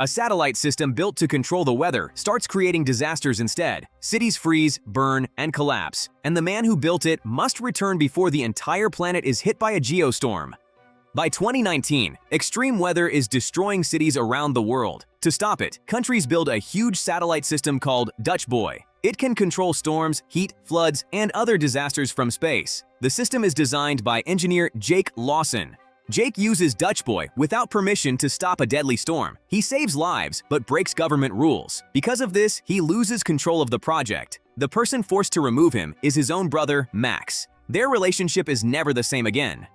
A satellite system built to control the weather starts creating disasters instead. Cities freeze, burn, and collapse, and the man who built it must return before the entire planet is hit by a geostorm. By 2019, extreme weather is destroying cities around the world. To stop it, countries build a huge satellite system called Dutch Boy. It can control storms, heat, floods, and other disasters from space. The system is designed by engineer Jake Lawson. Jake uses Dutch Boy without permission to stop a deadly storm. He saves lives, but breaks government rules. Because of this, he loses control of the project. The person forced to remove him is his own brother, Max. Their relationship is never the same again.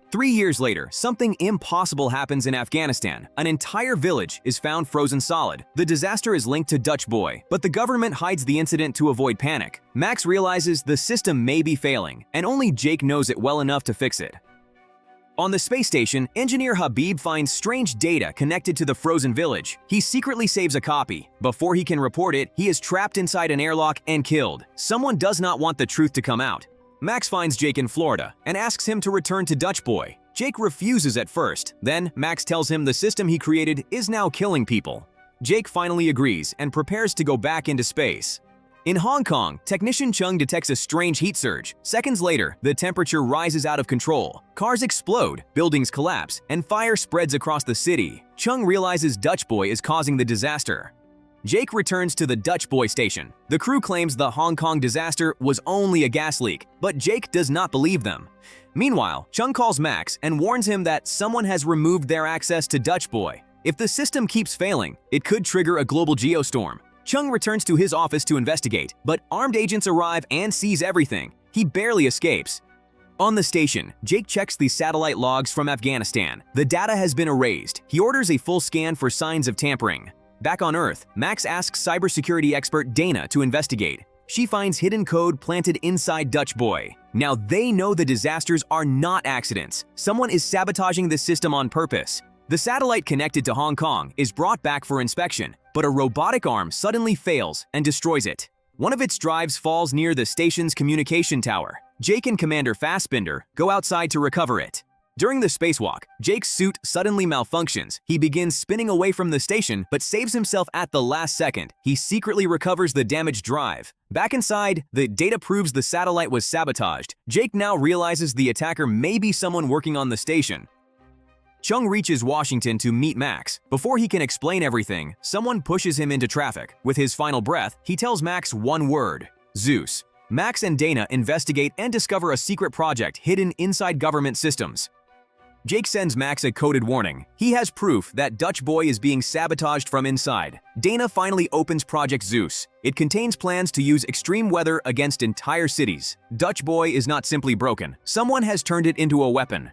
3 years later, something impossible happens in Afghanistan. An entire village is found frozen solid. The disaster is linked to Dutch Boy, but the government hides the incident to avoid panic. Max realizes the system may be failing, and only Jake knows it well enough to fix it. On the space station, engineer Habib finds strange data connected to the frozen village. He secretly saves a copy. Before he can report it, he is trapped inside an airlock and killed. Someone does not want the truth to come out. Max finds Jake in Florida and asks him to return to Dutch Boy. Jake refuses at first. Then, Max tells him the system he created is now killing people. Jake finally agrees and prepares to go back into space. In Hong Kong, technician Chung detects a strange heat surge. Seconds later, the temperature rises out of control. Cars explode, buildings collapse, and fire spreads across the city. Chung realizes Dutch Boy is causing the disaster. Jake returns to the Dutch Boy station. The crew claims the Hong Kong disaster was only a gas leak, but Jake does not believe them. Meanwhile, Chung calls Max and warns him that someone has removed their access to Dutch Boy. If the system keeps failing, it could trigger a global geostorm. Chung returns to his office to investigate, but armed agents arrive and seize everything. He barely escapes. On the station, Jake checks the satellite logs from Afghanistan. The data has been erased. He orders a full scan for signs of tampering. Back on Earth, Max asks cybersecurity expert Dana to investigate. She finds hidden code planted inside Dutch Boy. Now they know the disasters are not accidents. Someone is sabotaging the system on purpose. The satellite connected to Hong Kong is brought back for inspection, but a robotic arm suddenly fails and destroys it. One of its drives falls near the station's communication tower. Jake and Commander Fassbinder go outside to recover it. During the spacewalk, Jake's suit suddenly malfunctions. He begins spinning away from the station, but saves himself at the last second. He secretly recovers the damaged drive. Back inside, the data proves the satellite was sabotaged. Jake now realizes the attacker may be someone working on the station. Chung reaches Washington to meet Max. Before he can explain everything, someone pushes him into traffic. With his final breath, he tells Max one word: Zeus. Max and Dana investigate and discover a secret project hidden inside government systems. Jake sends Max a coded warning. He has proof that Dutch Boy is being sabotaged from inside. Dana finally opens Project Zeus. It contains plans to use extreme weather against entire cities. Dutch Boy is not simply broken. Someone has turned it into a weapon.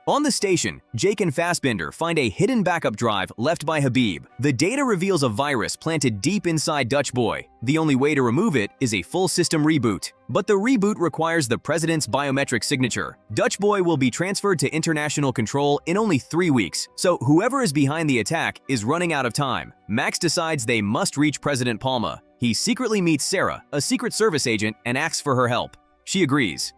On the station, Jake and Fassbinder find a hidden backup drive left by Habib. The data reveals a virus planted deep inside Dutch Boy. The only way to remove it is a full system reboot. But the reboot requires the president's biometric signature. Dutch Boy will be transferred to international control in only 3 weeks, so whoever is behind the attack is running out of time. Max decides they must reach President Palma. He secretly meets Sarah, a Secret Service agent, and asks for her help. She agrees.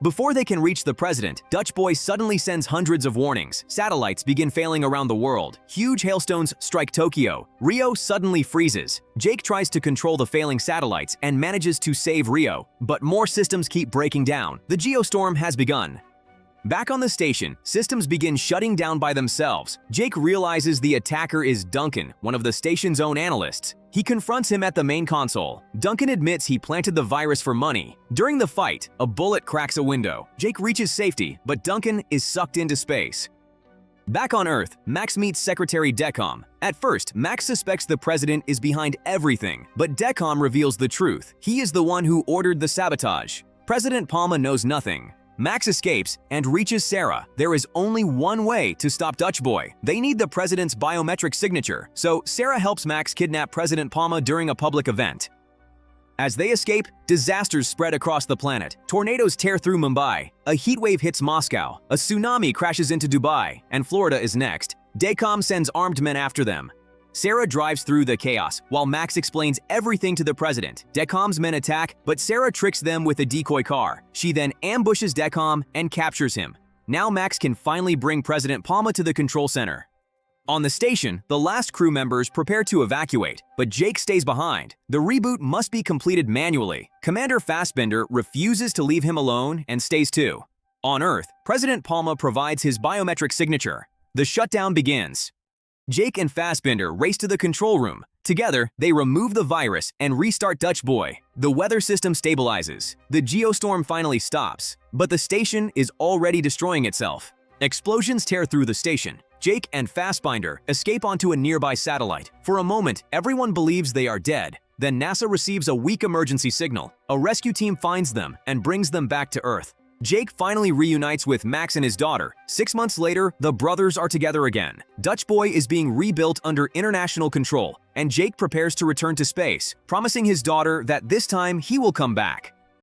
Before they can reach the president, Dutch Boy suddenly sends hundreds of warnings. Satellites begin failing around the world. Huge hailstones strike Tokyo. Rio suddenly freezes. Jake tries to control the failing satellites and manages to save Rio, but more systems keep breaking down. The geostorm has begun. Back on the station, systems begin shutting down by themselves. Jake realizes the attacker is Duncan, one of the station's own analysts. He confronts him at the main console. Duncan admits he planted the virus for money. During the fight, a bullet cracks a window. Jake reaches safety, but Duncan is sucked into space. Back on Earth, Max meets Secretary Decom. At first, Max suspects the president is behind everything, but Decom reveals the truth. He is the one who ordered the sabotage. President Palma knows nothing. Max escapes and reaches Sarah. There is only one way to stop Dutch Boy. They need the president's biometric signature, so Sarah helps Max kidnap President Palma during a public event. As they escape, disasters spread across the planet. Tornadoes tear through Mumbai. A heatwave hits Moscow. A tsunami crashes into Dubai, and Florida is next. Decom sends armed men after them. Sarah drives through the chaos, while Max explains everything to the president. Decom's men attack, but Sarah tricks them with a decoy car. She then ambushes Decom and captures him. Now Max can finally bring President Palma to the control center. On the station, the last crew members prepare to evacuate, but Jake stays behind. The reboot must be completed manually. Commander Fassbender refuses to leave him alone and stays too. On Earth, President Palma provides his biometric signature. The shutdown begins. Jake and Fassbender race to the control room. Together, they remove the virus and restart Dutch Boy. The weather system stabilizes. The Geostorm finally stops, but the station is already destroying itself. Explosions tear through the station. Jake and Fassbender escape onto a nearby satellite. For a moment, everyone believes they are dead. Then NASA receives a weak emergency signal. A rescue team finds them and brings them back to Earth. Jake finally reunites with Max and his daughter. 6 months later, the brothers are together again. Dutch Boy is being rebuilt under international control, and Jake prepares to return to space, promising his daughter that this time he will come back.